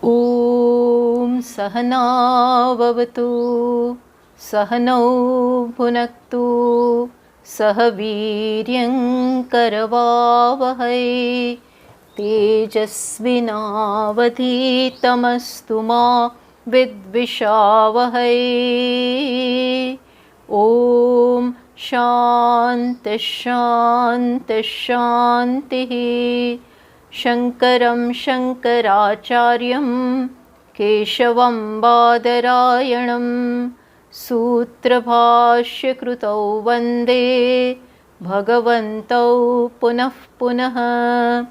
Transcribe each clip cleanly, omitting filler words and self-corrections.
Om Sahana Vavatu Sahanau Bhunaktu Sahaviryam Karavavahai Tejasvinavadhitamastu ma Vidvishavahai. Om Shanti Shanti Shanti. Shankaram Shankaracharyam Keshavam Badarayanam Sutrabhashya Krutau Vande Bhagavantau Punah Punah.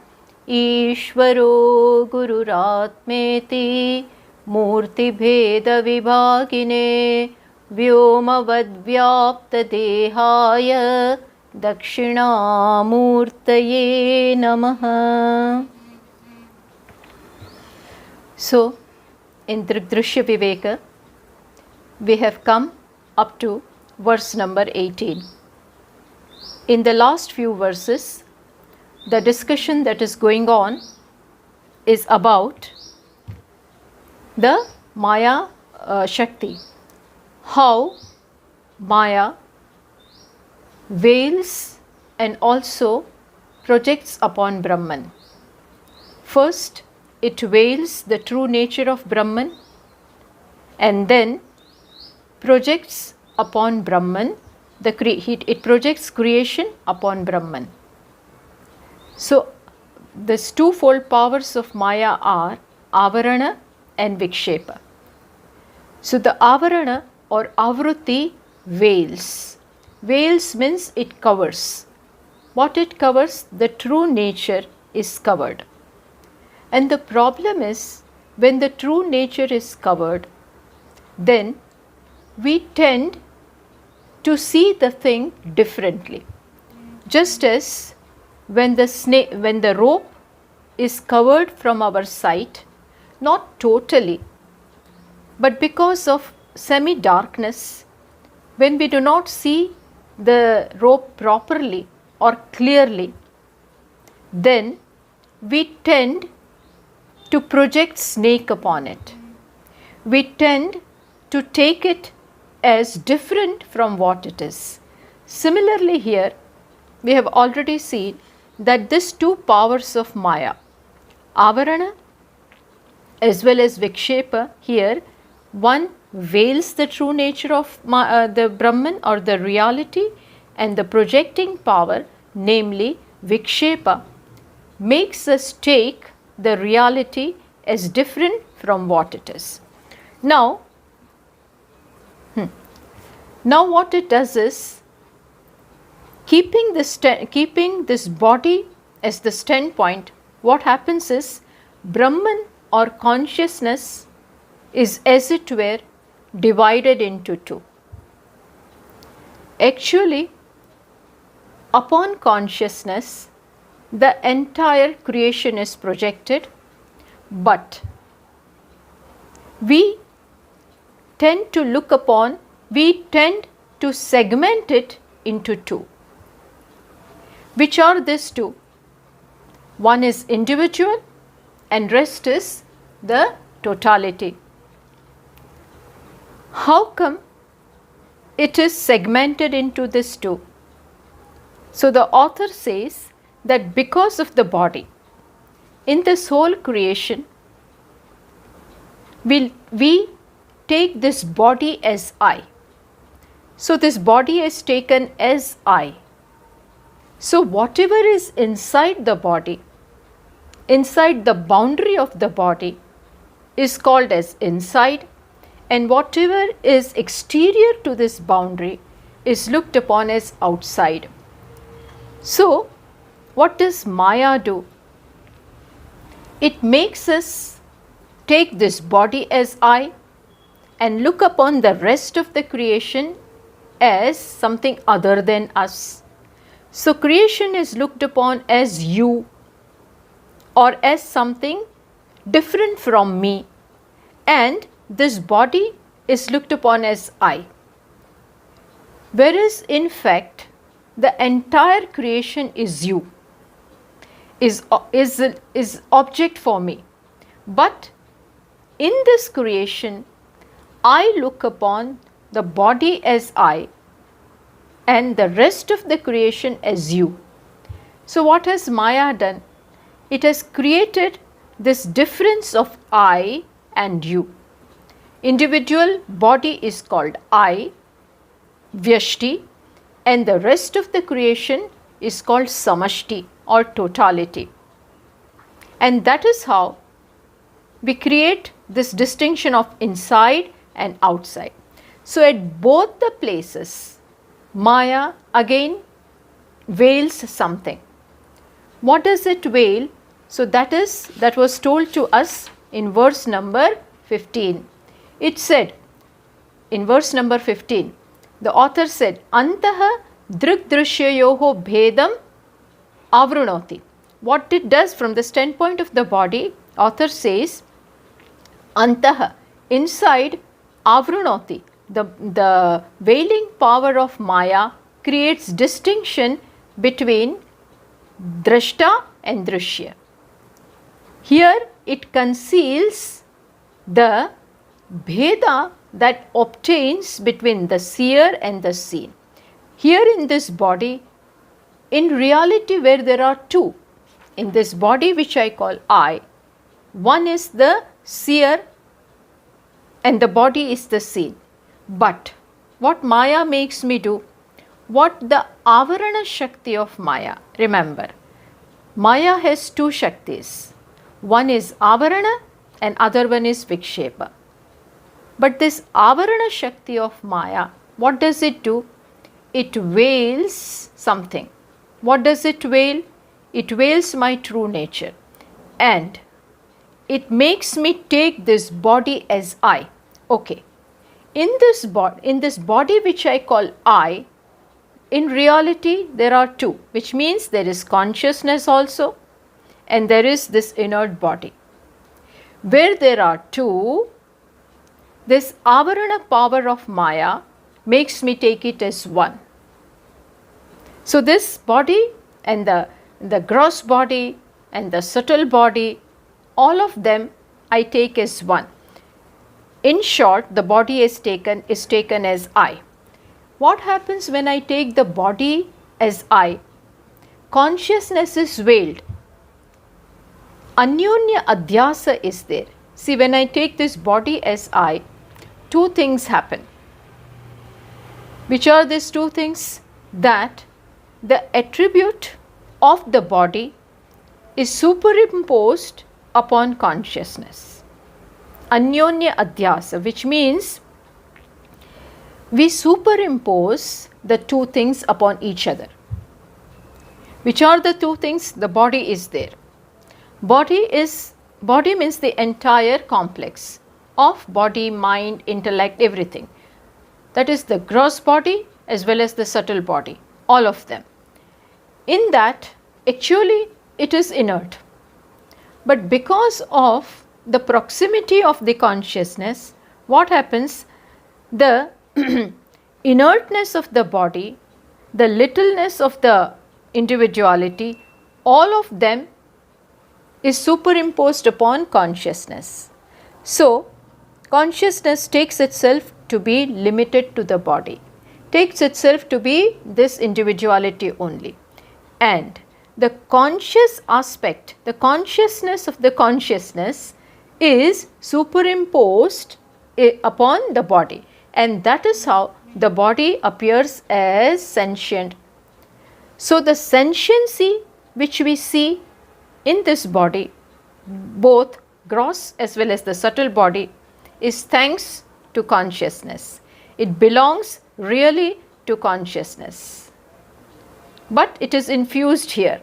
Ishvaro Gururatmeti Murti Bheda Vibhagine Vyomavadvyapta Dehaya Dakshinamurtaye Namaha. So, in Drg Drashya Viveka, we have come up to verse number 18. In the last few verses, the discussion that is going on is about the Maya Shakti, how Maya veils and also projects upon Brahman. First, it veils the true nature of Brahman and then projects upon Brahman, it projects creation upon Brahman. So, these twofold powers of Maya are Avarana and Vikshepa. So, the Avarana or Avruti veils. Veils means it covers. What it covers? The true nature is covered. And the problem is, when the true nature is covered, then we tend to see the thing differently. Just as when the rope is covered from our sight, not totally, but because of semi-darkness, when we do not see the rope properly or clearly, then we tend to project snake upon it. We tend to take it as different from what it is. Similarly here, we have already seen that these two powers of Maya, Avarana as well as Vikshepa, here one veils the true nature of the Brahman or the reality, and the projecting power, namely Vikshepa, makes us take the reality as different from what it is. Now what it does is, keeping this body as the standpoint, what happens is, Brahman or consciousness is as it were divided into two. Actually, upon consciousness, the entire creation is projected, but we tend to segment it into two. Which are these two? One is individual and rest is the totality. How come it is segmented into these two? So the author says that because of the body, in this whole creation, we take this body as I. So this body is taken as I. So whatever is inside the body, inside the boundary of the body, is called as inside, and whatever is exterior to this boundary is looked upon as outside. So what does Maya do? It makes us take this body as I and look upon the rest of the creation as something other than us. So creation is looked upon as you or as something different from me, and this body is looked upon as I. Whereas in fact the entire creation is you, is object for me. But in this creation, I look upon the body as I and the rest of the creation as you. So what has Maya done? It has created this difference of I and you. Individual body is called I, Vyashti, and the rest of the creation is called Samashti or totality. And that is how we create this distinction of inside and outside. So at both the places, Maya again veils something. What does it veil? So that was told to us in verse number 15. It said in verse number 15, the author said, Antaha Drg Drashyayoho Bhedam Avrunoti. What it does from the standpoint of the body, author says, Antaha, inside, Avrunoti, the veiling power of Maya creates distinction between Drashta and Drashya. Here it conceals the Bheda that obtains between the seer and the seen. Here in this body, in reality where there are two, in this body which I call I, one is the seer and the body is the seen. But what Maya makes me do, what the Avarana Shakti of Maya, remember, Maya has two Shaktis. One is Avarana and other one is Vikshepa. But this Avarana Shakti of Maya, what does it do? It veils something. What does it veil? It veils my true nature. And it makes me take this body as I. Okay. In this body which I call I, in reality there are two, which means there is consciousness also and there is this inert body. Where there are two, this Avarana power of Maya makes me take it as one. So this body and the gross body and the subtle body, all of them I take as one. In short, the body is taken as I. What happens when I take the body as I? Consciousness is veiled. Anyonya adhyasa is there. See, when I take this body as I, two things happen. Which are these two things? That the attribute of the body is superimposed upon consciousness. Anyonya adhyasa, which means we superimpose the two things upon each other. Which are the two things? The body is there. Body means the entire complex of body, mind, intellect, everything. That is the gross body as well as the subtle body, all of them. In that, actually it is inert. But because of the proximity of the consciousness, what happens? The inertness of the body, the littleness of the individuality, all of them is superimposed upon consciousness. So, consciousness takes itself to be limited to the body, takes itself to be this individuality only. And the conscious aspect, the consciousness of the consciousness is superimposed upon the body, and that is how the body appears as sentient. So the sentiency which we see in this body, both gross as well as the subtle body, is thanks to consciousness. It belongs really to consciousness, but it is infused here.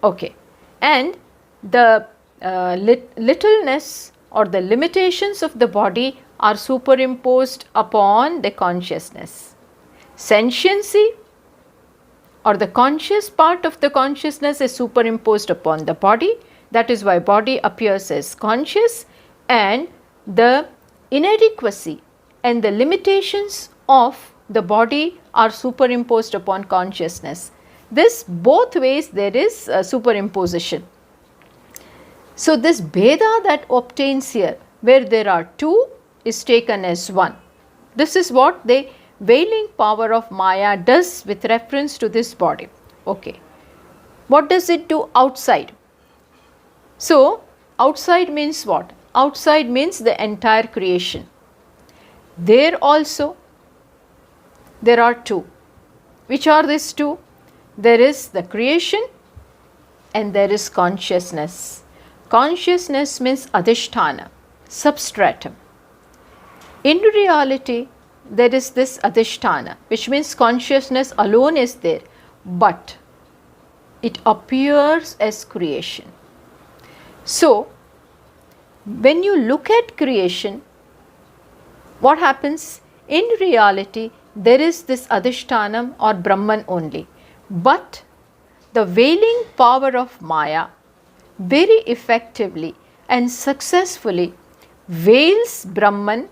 Okay, and the littleness or the limitations of the body are superimposed upon the consciousness. Sentiency or the conscious part of the consciousness is superimposed upon the body. That is why body appears as conscious, and the inadequacy and the limitations of the body are superimposed upon consciousness. This both ways there is superimposition. So this Bheda that obtains here, where there are two, is taken as one. This is what the veiling power of Maya does with reference to this body. Okay. What does it do outside? So outside means what? Outside means the entire creation. There also there are two. Which are these two? There is the creation and there is consciousness. Consciousness means adhisthana, substratum. In reality, there is this adhisthana, which means consciousness alone is there, but it appears as creation. So, when you look at creation, what happens? In reality, there is this adhishthanam or Brahman only, but the veiling power of Maya very effectively and successfully veils Brahman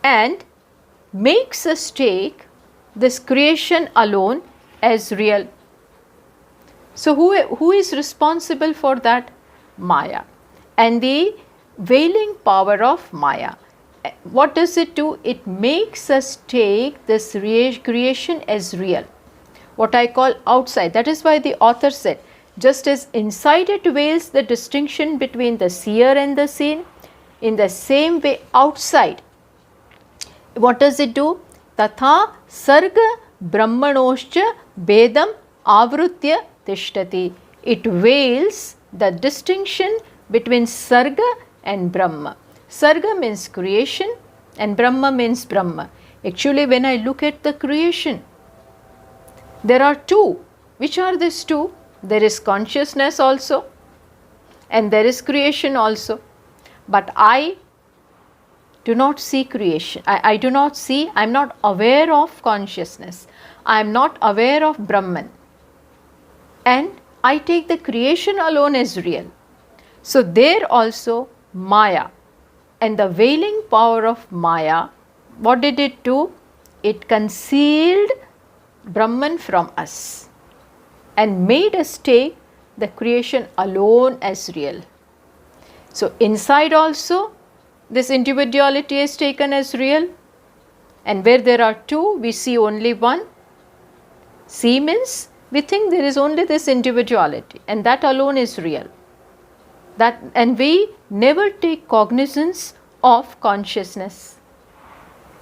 and makes us take this creation alone as real. So who is responsible for that? Maya. And the veiling power of Maya, what does it do? It makes us take this creation as real, what I call outside. That is why the author said, just as inside it veils the distinction between the seer and the seen, in the same way outside, what does it do? Tatha sarga brahmanoscha bedam avrutya tishtati. It veils the distinction between sarga and Brahma. Sarga means creation and Brahma means Brahma. Actually, when I look at the creation, there are two. Which are these two? There is consciousness also and there is creation also. But I do not see creation. I do not see, I am not aware of consciousness. I am not aware of Brahman. And I take the creation alone as real. So there also Maya and the veiling power of Maya, what did it do? It concealed Brahman from us and made us take the creation alone as real. So inside also this individuality is taken as real, and where there are two, we see only one. See means we think there is only this individuality and that alone is real. That, and we never take cognizance of consciousness.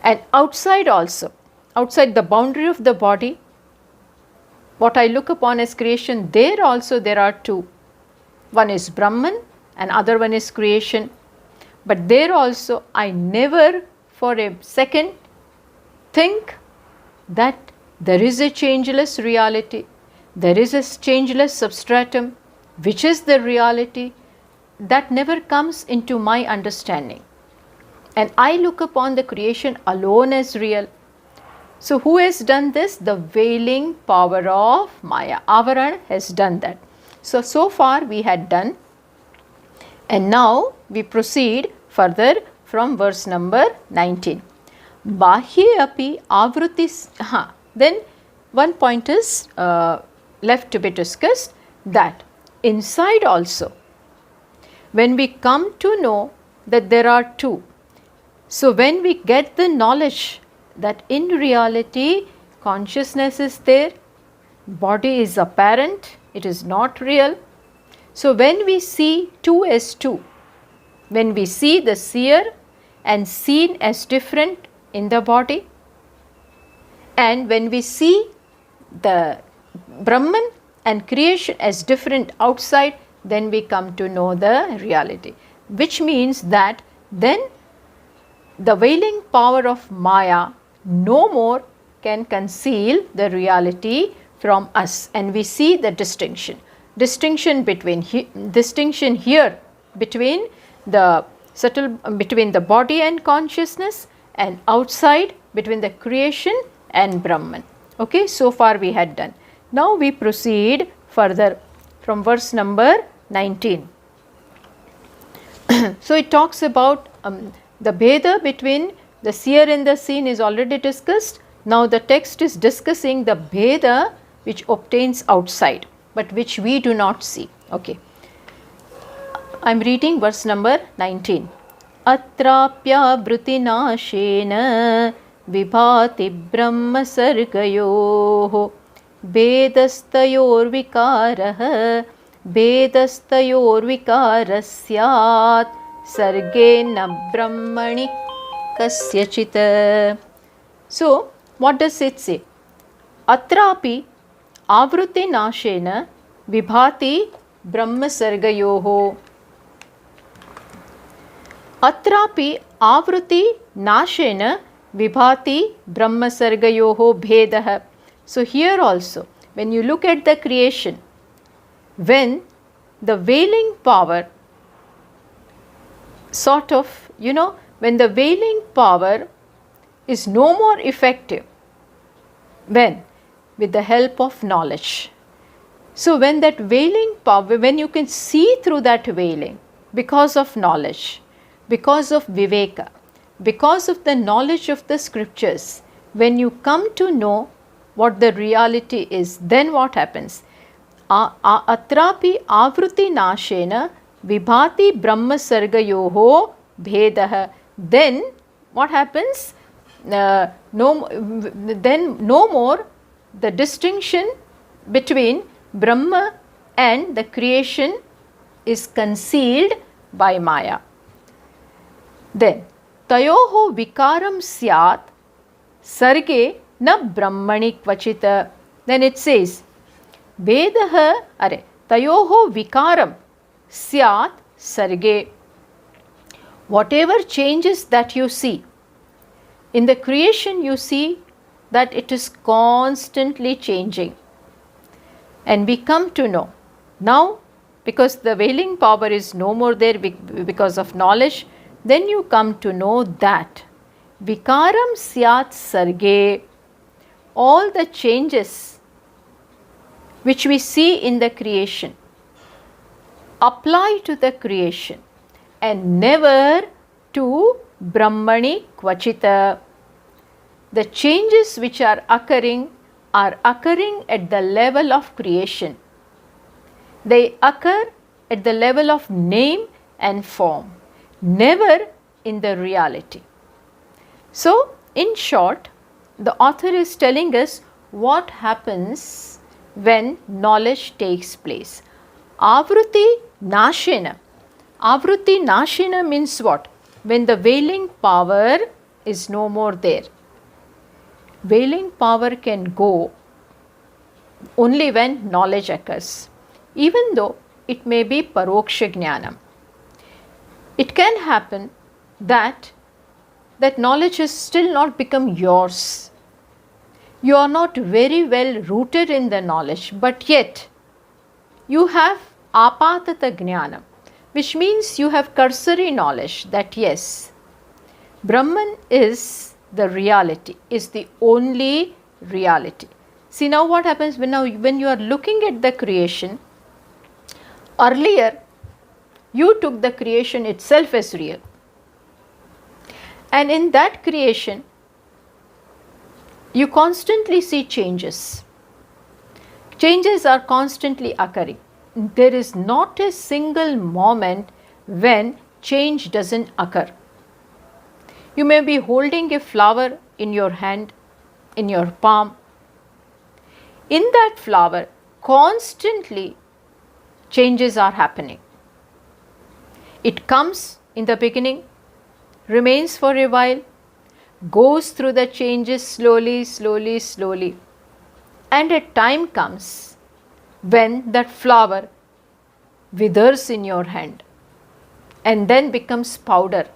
And outside also, outside the boundary of the body, what I look upon as creation, there also there are two. One is Brahman and other one is creation. But there also I never for a second think that there is a changeless reality, there is a changeless substratum, which is the reality. That never comes into my understanding. And I look upon the creation alone as real. So who has done this? The veiling power of Maya. Avarana has done that. So far we had done. And now we proceed further from verse number 19. Bahye api avrutis. Then one point is left to be discussed, that inside also, when we come to know that there are two, so when we get the knowledge that in reality consciousness is there, body is apparent, it is not real. So when we see two as two, when we see the seer and seen as different in the body, and when we see the Brahman and creation as different outside, then we come to know the reality. Which means that then the veiling power of Maya no more can conceal the reality from us, and we see the distinction between distinction here between the subtle, between the body and consciousness, and outside between the creation and Brahman. Okay, so far we had done. Now we proceed further from verse number 19. So it talks about the Bheda between the seer and the seen is already discussed. Now the text is discussing the Bheda which obtains outside, but which we do not see. Okay. I am reading verse number 19. Atrapya vrutinashena vibhati brahma sargayoho vedastayor vikarah vedastayor vikarasyat sargena brahmani kasyachita. So, what does it say? Atrapi avruti nashena vibhati brahma sargayoho. Atrapi avruti nashena vibhati brahma sargayoho bhedah. So here also, when you look at the creation, when the veiling power sort of, when the veiling power is no more effective, when? With the help of knowledge. So when that veiling power, when you can see through that veiling because of knowledge, because of Viveka, because of the knowledge of the scriptures, when you come to know what the reality is, then what happens? Atrapi avruti nashena vibhati brahma sargayoho bhedah. Then what happens? Then no more the distinction between Brahma and the creation is concealed by Maya. Then tayoho vikaram syat sarge na brahmani kvachita. Then it says vedah tayoho vikaram syat sarge. Whatever changes that you see in the creation, you see that it is constantly changing, and we come to know now, because the veiling power is no more there because of knowledge, then you come to know that vikaram syat sarge, all the changes which we see in the creation apply to the creation and never to brahmani kvachita. The changes which are occurring at the level of creation. They occur at the level of name and form, never in the reality. So, in short, the author is telling us what happens when knowledge takes place. Avruti nashena. Avruti nashena means what? When the veiling power is no more there. Veiling power can go only when knowledge occurs, even though it may be paroksha jnanam. It can happen that knowledge has still not become yours. You are not very well rooted in the knowledge, but yet you have apatata jnanam, which means you have cursory knowledge that yes, Brahman is the reality, is the only reality. See now what happens when you are looking at the creation. Earlier, you took the creation itself as real. And in that creation, you constantly see changes. Changes are constantly occurring. There is not a single moment when change doesn't occur. You may be holding a flower in your hand, in your palm. In that flower, constantly changes are happening. It comes in the beginning, remains for a while, goes through the changes slowly, slowly, slowly. And a time comes when that flower withers in your hand and then becomes powder.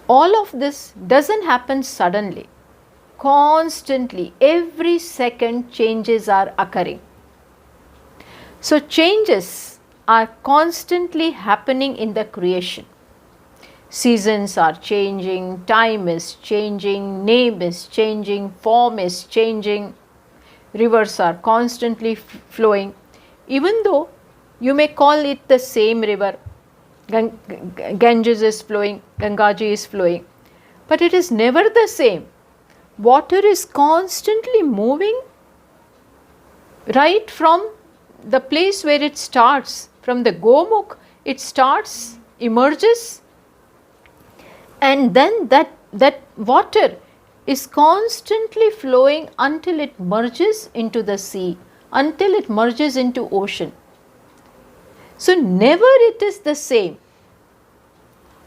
All of this doesn't happen suddenly. Constantly, every second changes are occurring. So changes are constantly happening in the creation. Seasons are changing, time is changing, name is changing, form is changing. Rivers are constantly flowing. Even though you may call it the same river, Ganges is flowing, Gangaji is flowing, but it is never the same. Water is constantly moving right from the place where it starts, from the gomukh, it starts, emerges, and then that water is constantly flowing until it merges into the sea, until it merges into ocean. So never it is the same.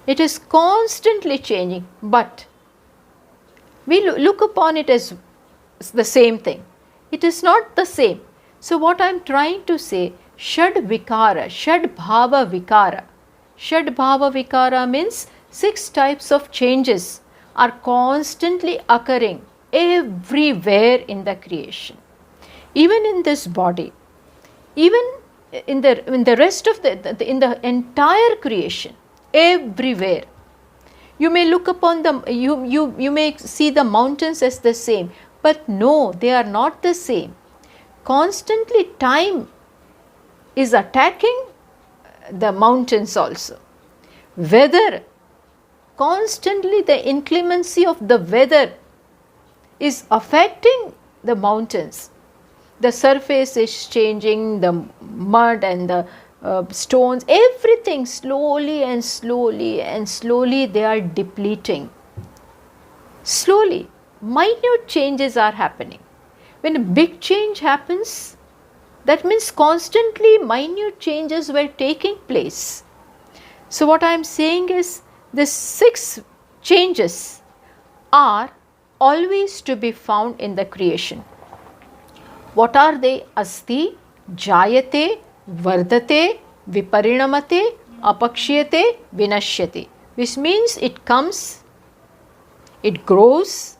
It is constantly changing, but we look upon it as the same thing. It is not the same. So what I am trying to say, Shad Vikara, Shad Bhava Vikara. Shad Bhava Vikara means 6 types of changes are constantly occurring everywhere in the creation. Even in this body, even in the rest of in the entire creation, everywhere. You may look upon them, you may see the mountains as the same, but no, they are not the same. Constantly time is attacking the mountains also. Weather, constantly the inclemency of the weather is affecting the mountains. The surface is changing, the mud and the stones, everything slowly and slowly and slowly they are depleting. Slowly, minute changes are happening. When a big change happens, that means constantly minute changes were taking place. So what I am saying is, these 6 changes are always to be found in the creation. What are they? Asti, Jayate, Vardate, Viparinamate, Apakshyate, Vinashyate. Which means it comes, it grows,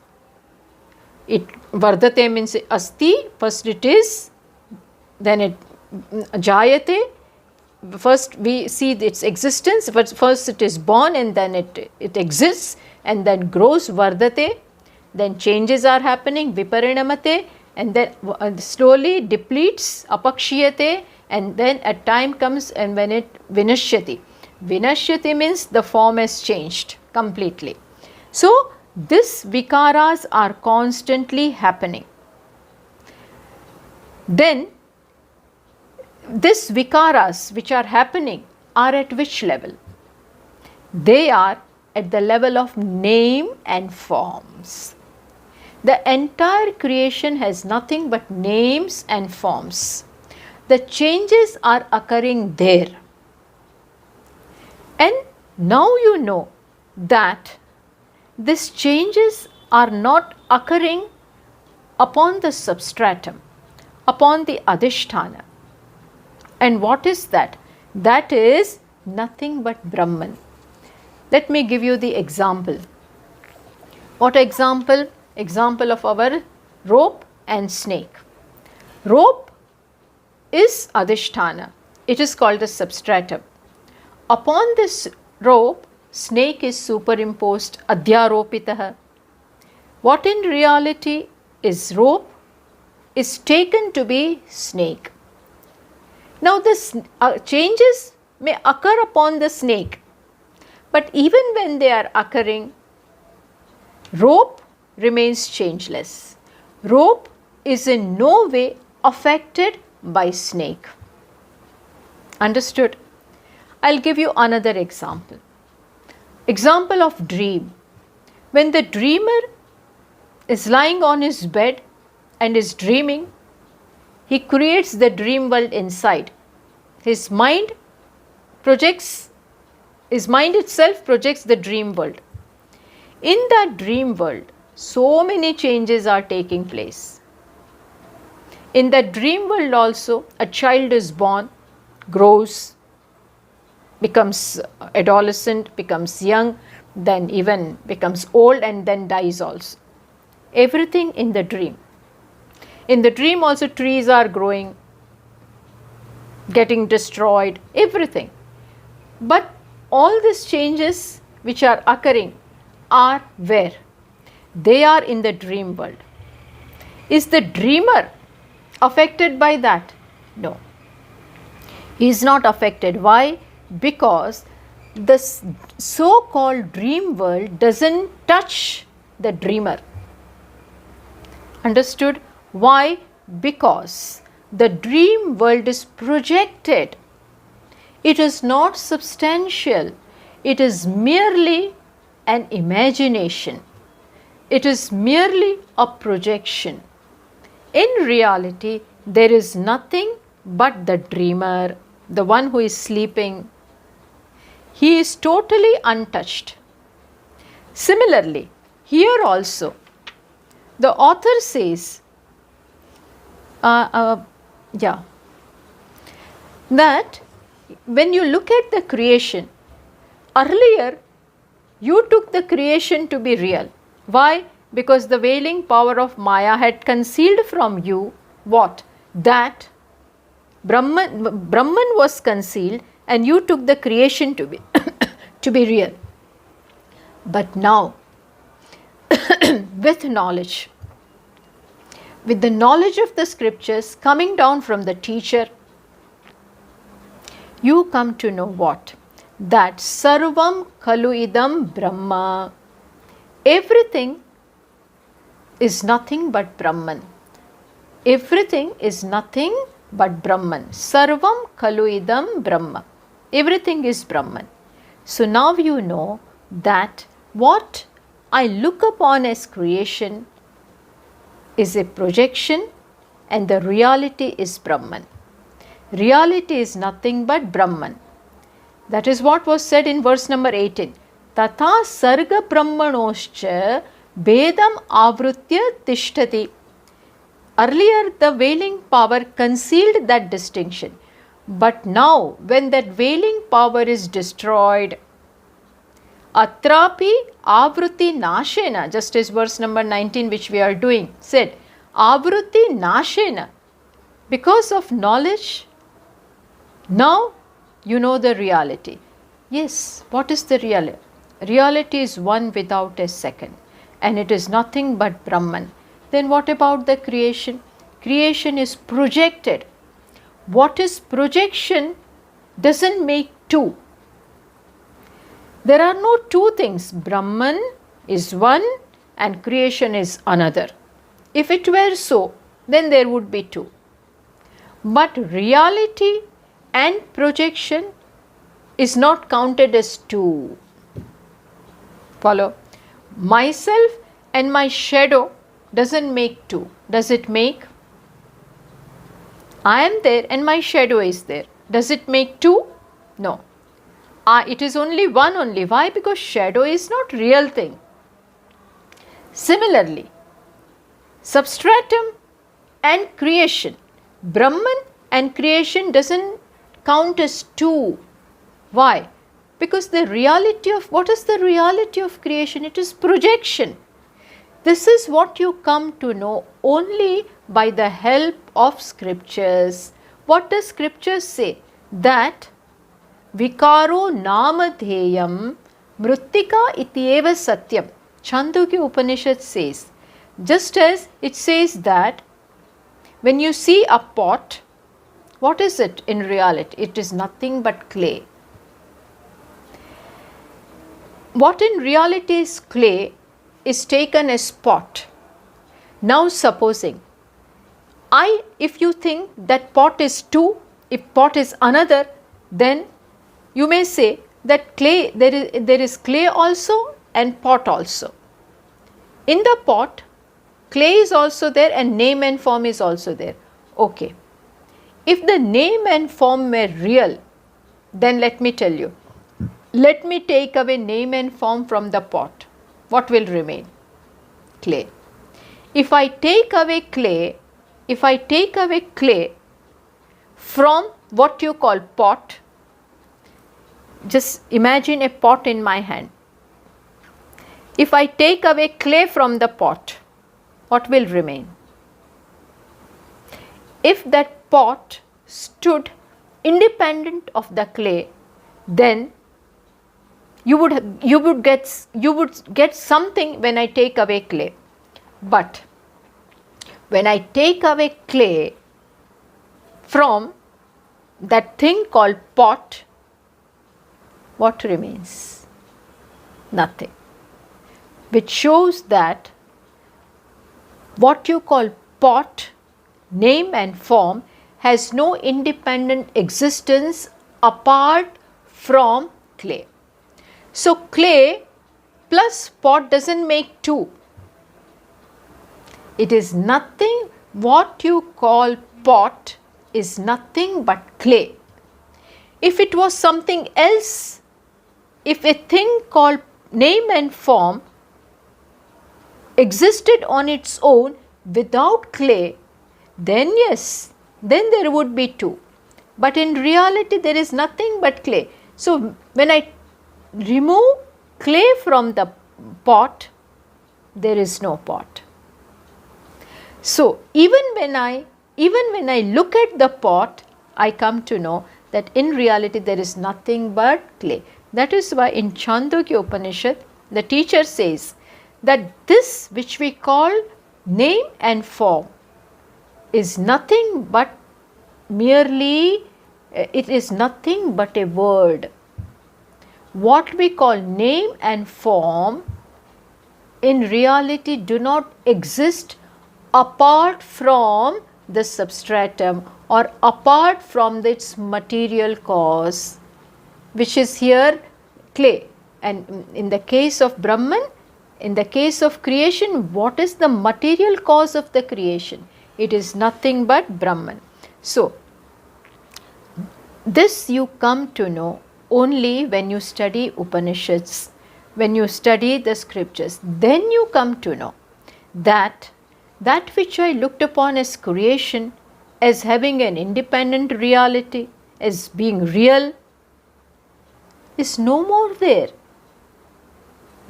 it Vardate means Asti, first it is, then it Jayate, first we see its existence, but first it is born and then it exists and then grows, Vardate, then changes are happening, Viparinamate, and then slowly depletes, Apakshyate, and then a time comes and when it Vinashyati. Vinashyati means the form has changed completely. So these vikaras are constantly happening. Then these vikaras which are happening are at which level? They are at the level of name and forms. The entire creation has nothing but names and forms. The changes are occurring there. And now you know that these changes are not occurring upon the substratum, upon the adhisthana. And what is that? That is nothing but Brahman. Let me give you the example. What example? Example of our rope and snake. Rope is adhisthana. It is called the substratum. Upon this rope, snake is superimposed, adhyaropitah. What in reality is rope is taken to be snake. Now this changes may occur upon the snake, but even when they are occurring, rope remains changeless. Rope is in no way affected by snake. Understood? I'll give you another example. Example of dream. When the dreamer is lying on his bed and is dreaming, he creates the dream world inside. His mind itself projects the dream world. In that dream world, so many changes are taking place. In that dream world also, a child is born, grows, becomes adolescent, becomes young, then even becomes old and then dies also. Everything in the dream. In the dream also trees are growing, getting destroyed, everything. But all these changes which are occurring are where? They are in the dream world. Is the dreamer affected by that? No. He is not affected. Why? Because the so-called dream world doesn't touch the dreamer. Understood? Why? Because the dream world is projected. It is not substantial. It is merely an imagination. It is merely a projection. In reality, there is nothing but the dreamer, the one who is sleeping. He is totally untouched. Similarly, here also, the author says, that when you look at the creation, earlier you took the creation to be real. Why? Because the veiling power of Maya had concealed from you what? That Brahman was concealed, and you took the creation to be to be real. But now, with knowledge, with the knowledge of the scriptures coming down from the teacher, you come to know what? That Sarvam Khalu Idam Brahma. Everything is nothing but Brahman. Everything is nothing but Brahman. Sarvam Khalu Idam Brahma. Everything is Brahman. So now you know that what I look upon as creation is a projection and the reality is Brahman. Reality is nothing but Brahman. That is what was said in verse number 18. Tatha sarga brahmanoscha bedam avrutya tishtati. Earlier the veiling power concealed that distinction. But now when that veiling power is destroyed, atrapi avruti nashena, just as verse number 19 which we are doing said, avruti nashena, because of knowledge, now you know the reality. Yes, what is the reality? Reality is one without a second, and it is nothing but Brahman. Then what about the creation? Creation is projected. What is projection doesn't make two. There are no two things. Brahman is one and creation is another. If it were so, then there would be two. But reality and projection is not counted as two. Follow? Myself and my shadow doesn't make two. Does it make? I am there and my shadow is there. Does it make two? No. It is only one only. Why? Because shadow is not real thing. Similarly, substratum and creation, Brahman and creation doesn't count as two. Why? Because the reality of, what is the reality of creation? It is projection. This is what you come to know only by the help of scriptures. What does scriptures say? That Vikaro namadheyam mrittika ityeva satyam. Chandogya Upanishad says, just as it says that when you see a pot, what is it in reality? It is nothing but clay. What in reality is clay is taken as pot. Now supposing, if you think that pot is two, if pot is another, then you may say that clay, there is clay also and pot also. In the pot, clay is also there and name and form is also there. Okay. If the name and form were real, then let me tell you, let me take away name and form from the pot. What will remain? Clay. If I take away clay from what you call pot, just imagine a pot in my hand. If I take away clay from the pot, what will remain? If that pot stood independent of the clay, then you would get something when I take away clay. But when I take away clay from that thing called pot, what remains? Nothing. Which shows that what you call pot, name and form, has no independent existence apart from clay. So clay plus pot doesn't make two. It is nothing. What you call pot is nothing but clay. If it was something else, if a thing called name and form existed on its own without clay, then yes, then there would be two. But in reality, there is nothing but clay. So when I remove clay from the pot, there is no pot. So even when I look at the pot, I come to know that in reality there is nothing but clay. That is why in Chandogya Upanishad, the teacher says that this which we call name and form is nothing but merely, it is nothing but a word. What we call name and form in reality do not exist apart from the substratum or apart from its material cause, which is here clay. And in the case of Brahman, in the case of creation, what is the material cause of the creation? It is nothing but Brahman. So this you come to know only when you study Upanishads, when you study the scriptures. Then you come to know that which I looked upon as creation, as having an independent reality, as being real, is no more there.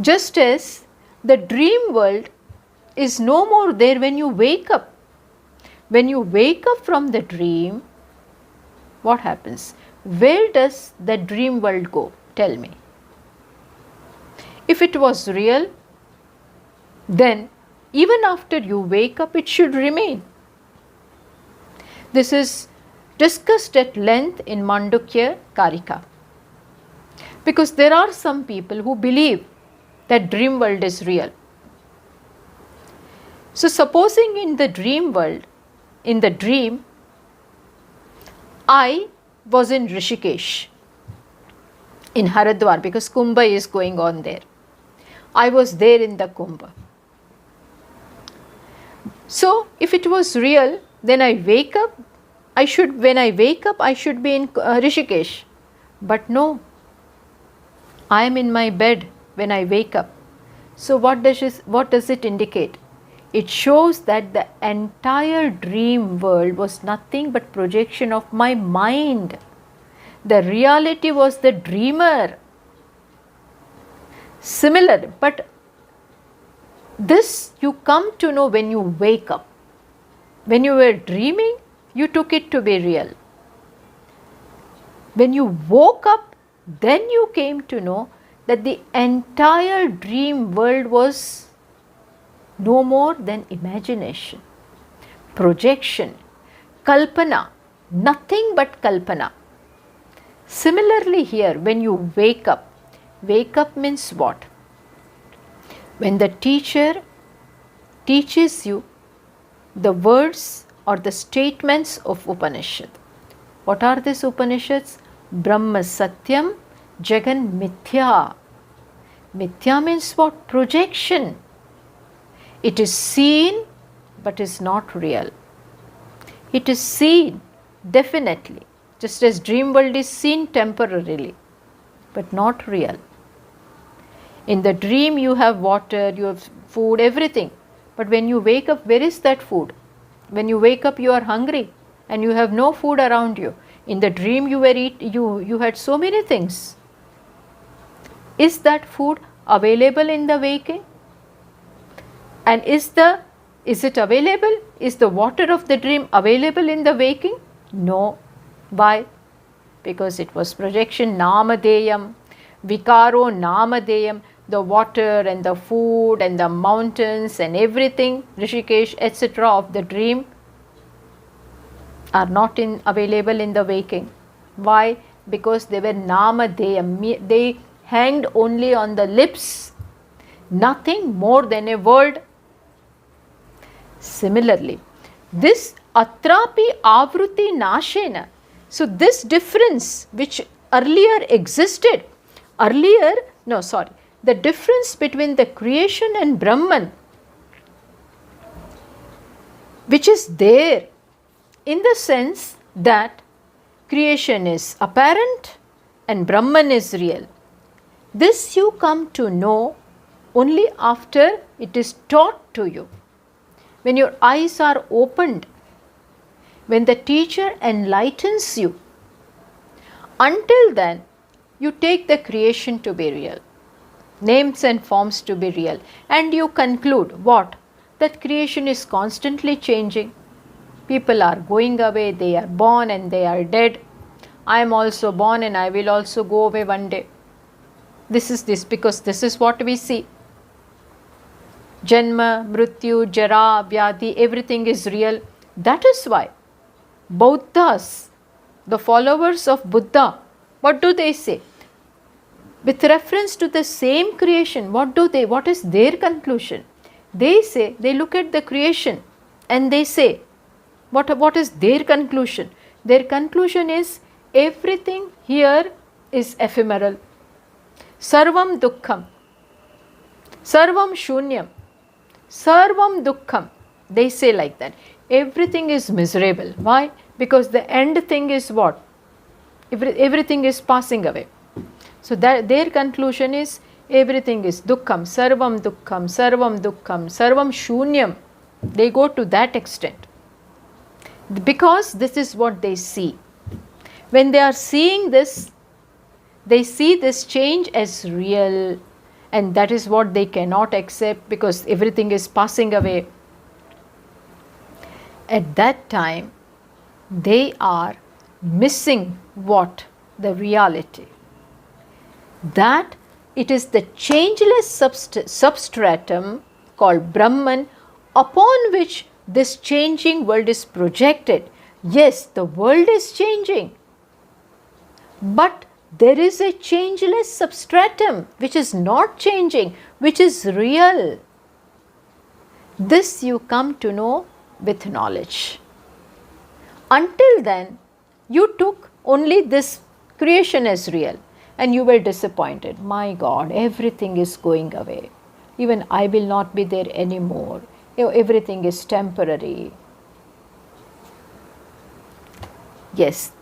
Just as the dream world is no more there when you wake up. When you wake up from the dream, what happens? Where does the dream world go? Tell me. If it was real, then even after you wake up, it should remain. This is discussed at length in Mandukya Karika. Because there are some people who believe that dream world is real. So supposing in the dream world, in the dream, I was in Rishikesh, in Haridwar, because Kumbha is going on there. I was there in the Kumbha. So if it was real, then I wake up, when I wake up, I should be in Rishikesh. But no, I am in my bed when I wake up. So what does it indicate? It shows that the entire dream world was nothing but projection of my mind. The reality was the dreamer. Similar, but this you come to know when you wake up. When you were dreaming, you took it to be real. When you woke up, then you came to know that the entire dream world was no more than imagination, projection, kalpana, nothing but kalpana. Similarly here, when you wake up means what? When the teacher teaches you the words or the statements of Upanishad. What are these Upanishads? Brahma Satyam, Jagan Mithya. Mithya means what? Projection. It is seen but is not real. It is seen definitely, just as dream world is seen temporarily but not real. In the dream you have water, you have food, everything. But when you wake up, where is that food? When you wake up, you are hungry and you have no food around you. In the dream you had so many things. Is that food available in the waking? And is it available? Is the water of the dream available in the waking? No. Why? Because it was projection, namadeyam, vikaro namadeyam, the water and the food and the mountains and everything, Rishikesh, etc. of the dream are not available in the waking. Why? Because they were namadeyam, they hanged only on the lips, nothing more than a word. Similarly, this atrapi avruti nashena. So this difference which earlier existed, the difference between the creation and Brahman, which is there in the sense that creation is apparent and Brahman is real. This you come to know only after it is taught to you. When your eyes are opened, when the teacher enlightens you, until then you take the creation to be real, names and forms to be real, and you conclude what? That creation is constantly changing. People are going away, they are born and they are dead. I am also born and I will also go away one day. This is this because this is what we see. Janma, Mrityu, Jara, Vyadhi, everything is real. That is why Buddhas, the followers of Buddha, what do they say? With reference to the same creation, what is their conclusion? They say, they look at the creation and they say, what is their conclusion? Their conclusion is everything here is ephemeral. Sarvam dukkham, sarvam shunyam, sarvam dukkham. They say like that. Everything is miserable. Why? Because the end thing is what? Everything is passing away. So that their conclusion is everything is dukkham, sarvam dukkham, sarvam dukkham, sarvam shunyam. They go to that extent. Because this is what they see. When they are seeing this, they see this change as real, and that is what they cannot accept because everything is passing away. At that time, they are missing what? The reality. That it is the changeless substratum called Brahman upon which this changing world is projected. Yes, the world is changing, but there is a changeless substratum which is not changing, which is real. This you come to know with knowledge. Until then, you took only this creation as real and you were disappointed. My God, everything is going away. Even I will not be there anymore. Everything is temporary. Yes,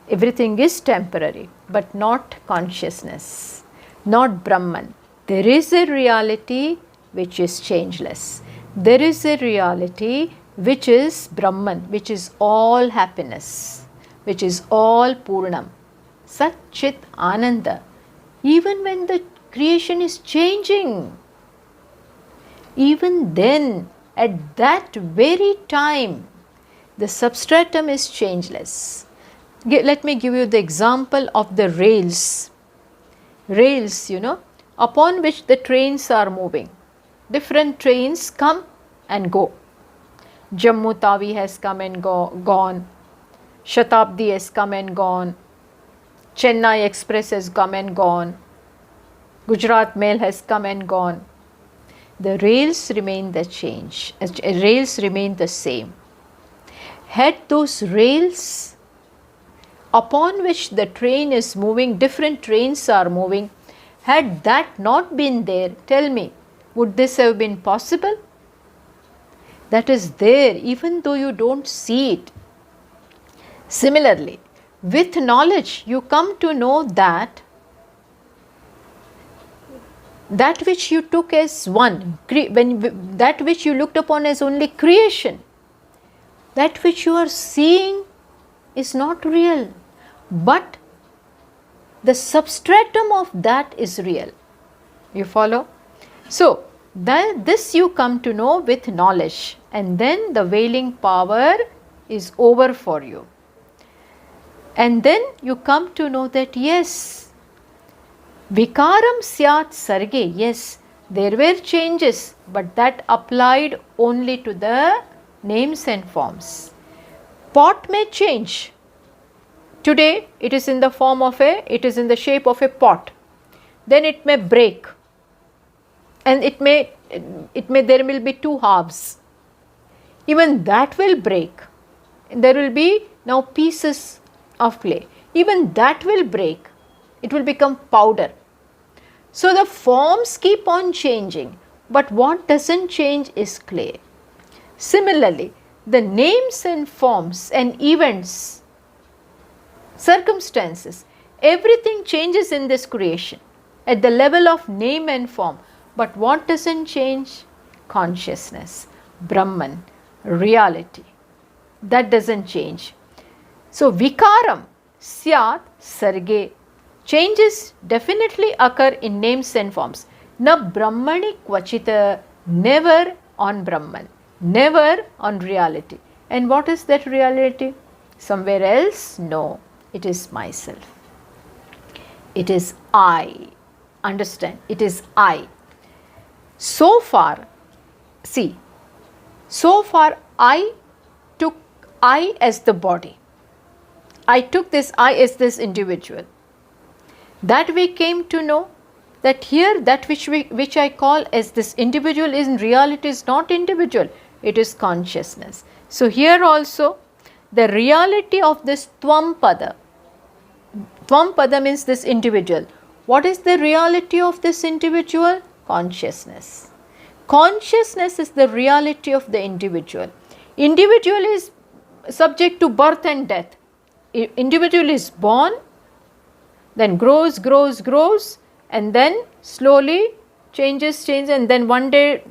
everything is temporary, but not consciousness, not Brahman. There is a reality which is changeless. There is a reality which is Brahman, which is all happiness, which is all Purnam, Sat Chit Ananda. Even when the creation is changing, even then, at that very time, the substratum is changeless. Let me give you the example of the rails. Rails, upon which the trains are moving. Different trains come and go. Jammu Tawi has come and gone. Shatabdi has come and gone. Chennai Express has come and gone. Gujarat Mail has come and gone. The rails remain the same. Had those rails upon which the train is moving, different trains are moving, had that not been there, tell me, would this have been possible? That is there even though you don't see it. Similarly, with knowledge you come to know that which you took as one, that which you looked upon as only creation, that which you are seeing is not real, but the substratum of that is real. You follow? So, this you come to know with knowledge, and then the veiling power is over for you. And then you come to know that yes, Vikaram Syat Sarge, yes, there were changes, but that applied only to the names and forms. Pot may change. Today it is in the shape of a pot. Then it may break, and there will be two halves. Even that will break. there will be now pieces of clay. Even that will break, it will become powder. So the forms keep on changing, but what doesn't change is clay. Similarly, the names and forms and events, circumstances, everything changes in this creation at the level of name and form. But what doesn't change? Consciousness, Brahman, reality. That doesn't change. So vikaram syat sarge. Changes definitely occur in names and forms. Na brahmani kvachita, never on Brahman, never on reality. And what is that reality? Somewhere else? No, it is myself. It is I. Understand? It is I. So far, see, so far I took I as the body. I took this I as this individual. That we came to know that here that which I call as this individual in reality is not individual, it is consciousness. So here also the reality of this Tvam pada means this individual. What is the reality of this individual? Consciousness. Consciousness is the reality of the individual. Individual is subject to birth and death. Individual is born, then grows, and then slowly changes, and then one day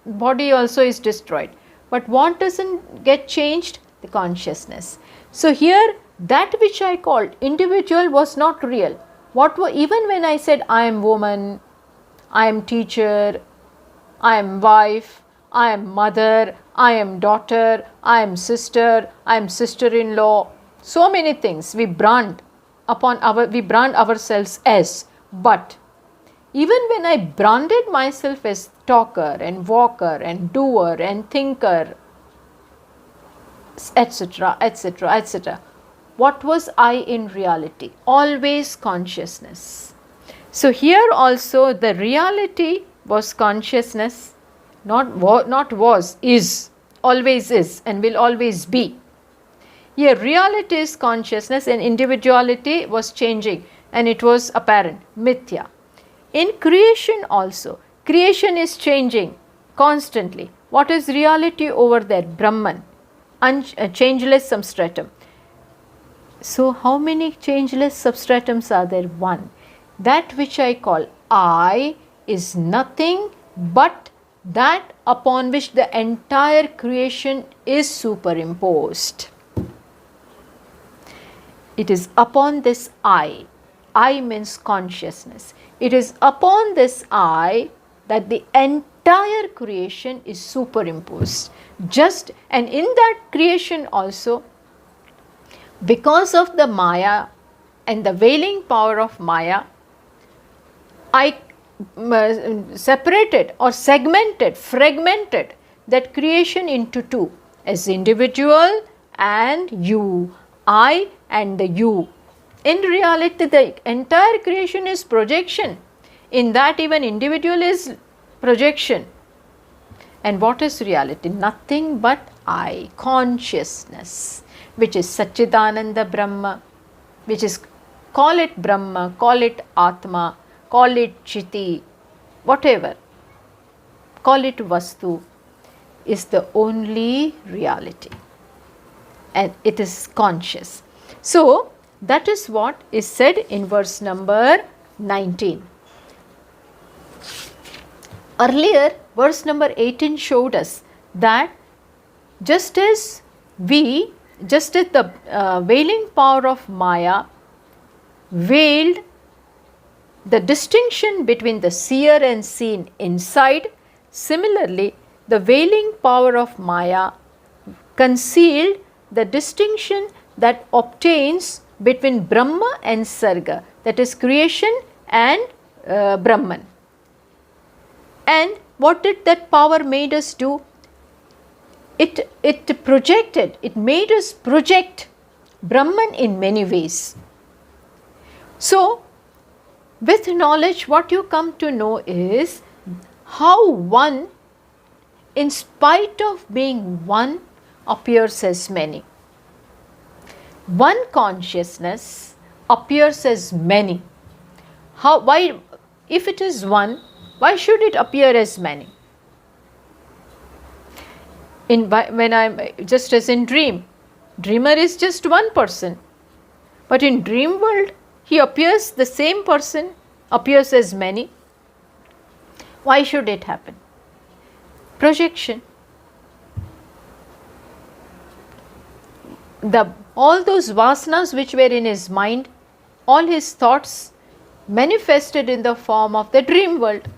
body also is destroyed. But what doesn't get changed? The consciousness. So here that which I called individual was not real. Even when I said I am woman, I am teacher, I am wife, I am mother, I am daughter, I am sister-in-law, so many things we brand ourselves as. But even when I branded myself as talker and walker and doer and thinker, etc., etc., etc., what was I in reality? Always consciousness. So here also the reality was consciousness, not was, is, always is and will always be. Here reality is consciousness and individuality was changing and it was apparent, mithya. In creation also, creation is changing constantly. What is reality over there? Brahman, changeless substratum. So how many changeless substratums are there? One. That which I call I is nothing but that upon which the entire creation is superimposed. It is upon this I means consciousness. It is upon this I that the entire creation is superimposed. And in that creation also, because of the Maya and the veiling power of Maya, I separated or segmented, fragmented that creation into two, as individual and you, I and the you. In reality, the entire creation is projection. In that, even individual is projection. And what is reality? Nothing but I, consciousness, which is Satchidananda Brahma, which is, call it Brahma, call it Atma, call it Chiti, whatever, call it Vastu, is the only reality. And it is conscious. So, that is what is said in verse number 19. Earlier, verse number 18 showed us that just as the veiling power of Maya veiled the distinction between the seer and seen inside, similarly, the veiling power of Maya concealed the distinction that obtains between Brahma and Sarga, that is creation and Brahman. And what did that power made us do? It made us project Brahman in many ways. So, with knowledge, what you come to know is how one, in spite of being one, appears as many. one consciousness appears as many. Why, if it is one, why should it appear as many? When I'm just as in dreamer is just one person, but in dream world he appears, the same person appears as many. Why should it happen? Projection. All those vasanas which were in his mind, all his thoughts manifested in the form of the dream world,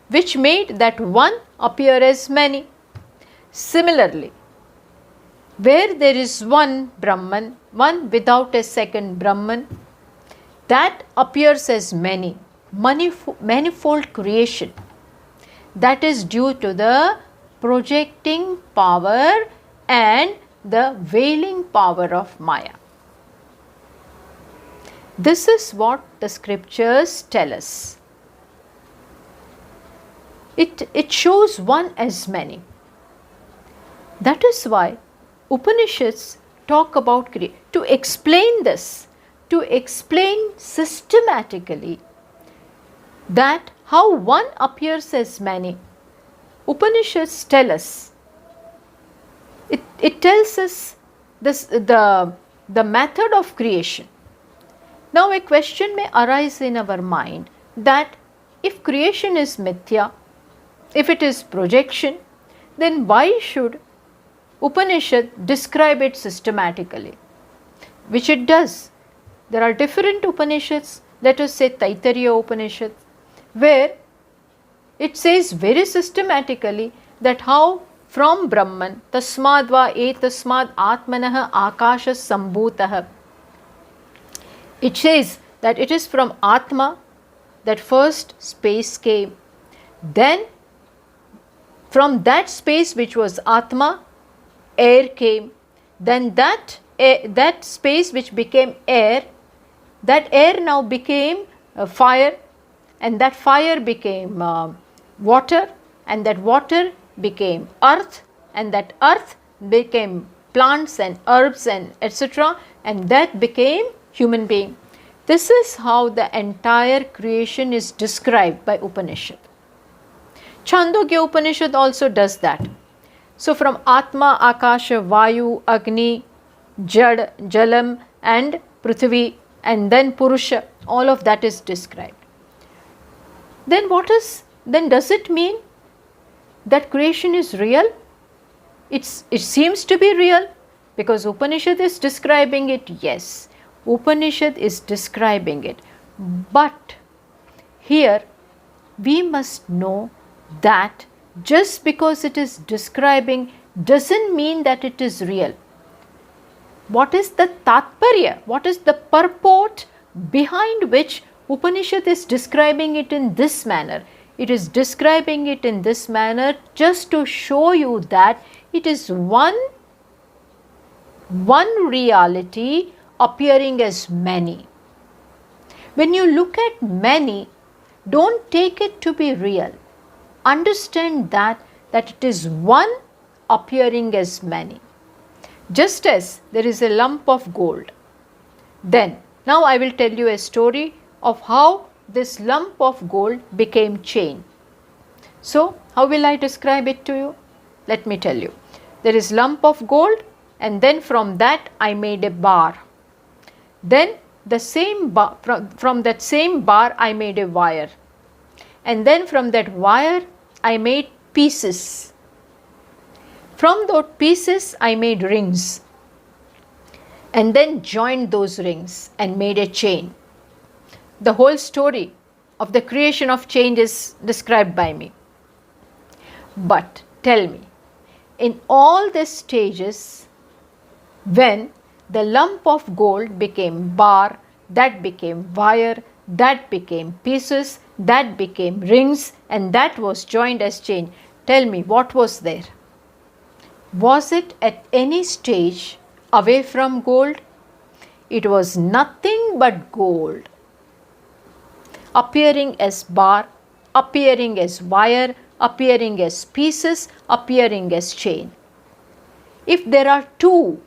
which made that one appear as many. Similarly, where there is one Brahman, one without a second Brahman, that appears as many, manifold creation. That is due to the projecting power and the veiling power of Maya. This is what the scriptures tell us. It shows one as many. That is why Upanishads talk about to explain this, to explain systematically that how one appears as many. Upanishads tell us, it tells us this, the method of creation. Now a question may arise in our mind that if creation is mithya, if it is projection, then why should Upanishad describe it systematically? Which it does. There are different Upanishads, let us say Taittiriya Upanishad, where it says very systematically that how from Brahman, tasmadva etasmad atmanah akashas sambhutah. It says that it is from Atma that first space came. Then from that space which was Atma, air came. Then that space which became air, that air now became fire, and that fire became water, and that water became earth, and that earth became plants and herbs and etc., and that became human being. This is how the entire creation is described by Upanishad. Chandogya Upanishad also does that. So from Atma, Akasha, Vayu, Agni, Jad, Jalam and Prithvi, and then Purusha, all of that is described. Then does it mean that creation is real? It seems to be real because Upanishad is describing it. Yes, Upanishad is describing it. But here we must know that just because it is describing doesn't mean that it is real. What is the tatparya? What is the purport behind which Upanishad is describing it in this manner? It is describing it in this manner just to show you that it is one reality appearing as many. When you look at many, don't take it to be real. Understand that it is one appearing as many. Just as there is a lump of gold. Then, now I will tell you a story of how this lump of gold became chain. So, how will I describe it to you? Let me tell you. There is lump of gold, and then from that I made a bar. Then the same bar, from that same bar I made a wire. And then from that wire I made pieces. From those pieces I made rings. And then joined those rings and made a chain. The whole story of the creation of chain is described by me. But tell me, in all these stages, when the lump of gold became bar, that became wire, that became pieces, that became rings, and that was joined as chain, tell me, what was there? Was it at any stage away from gold? It was nothing but gold, appearing as bar, appearing as wire, appearing as pieces, appearing as chain. If there are two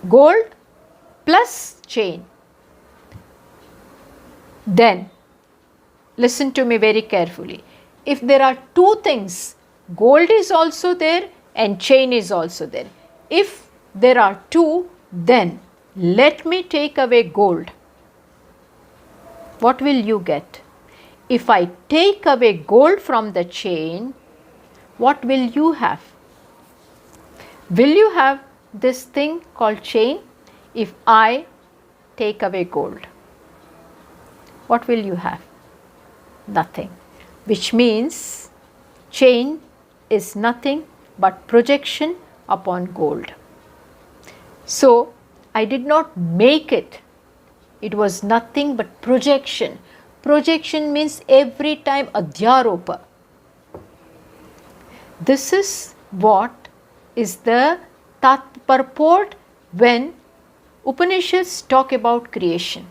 gold plus chain. Then, listen to me very carefully. If there are two things, gold is also there and chain is also there. If there are two, then let me take away gold. What will you get? If I take away gold from the chain, what will you have? Will you have this thing called chain? If I take away gold, what will you have? Nothing. Which means chain is nothing but projection upon gold. So I did not make it. It was nothing but projection. Projection means every time adhyaropa. This is what is the purport when Upanishads talk about creation.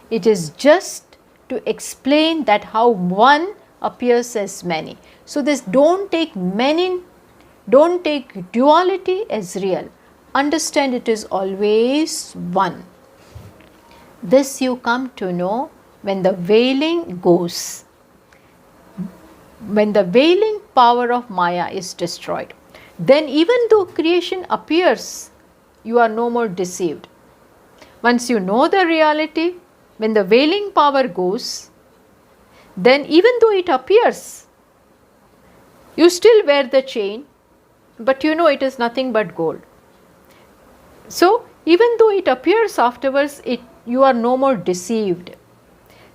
It is just to explain that how one appears as many. So this don't take many, don't take duality as real. Understand it is always one. This you come to know when the veiling goes. When the veiling power of Maya is destroyed, then even though creation appears, you are no more deceived. Once you know the reality, when the veiling power goes, then even though it appears, you still wear the chain, but you know it is nothing but gold. So even though it appears afterwards, you are no more deceived.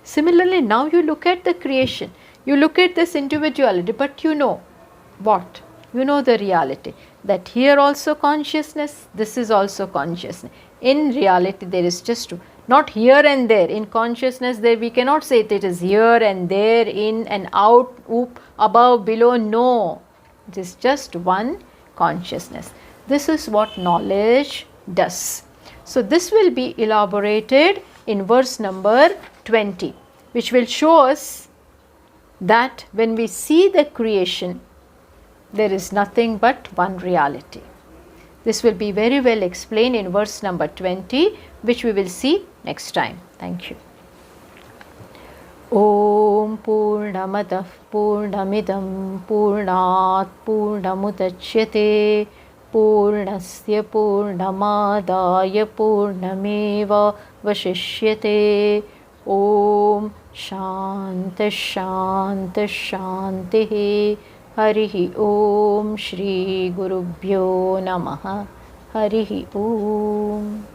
Similarly, now you look at the creation, you look at this individuality, but you know what? You know the reality, that here also consciousness, this is also consciousness. In reality, there is just not here and there. In consciousness, there we cannot say that it is here and there, in and out, up, above, below. No, it is just one consciousness. This is what knowledge does. So this will be elaborated in verse number 20, which will show us that when we see the creation, there is nothing but one reality. This will be very well explained in verse number 20, which we will see next time. Thank you. Om Purnamadav Purnamidam Purnat Purnamudachyate Purnasya Purnamadaya Purnameva Vashishyate. Om Shanta Shanta Shanti. Harihi Om Shri Gurubhyo Namaha. Harihi Om.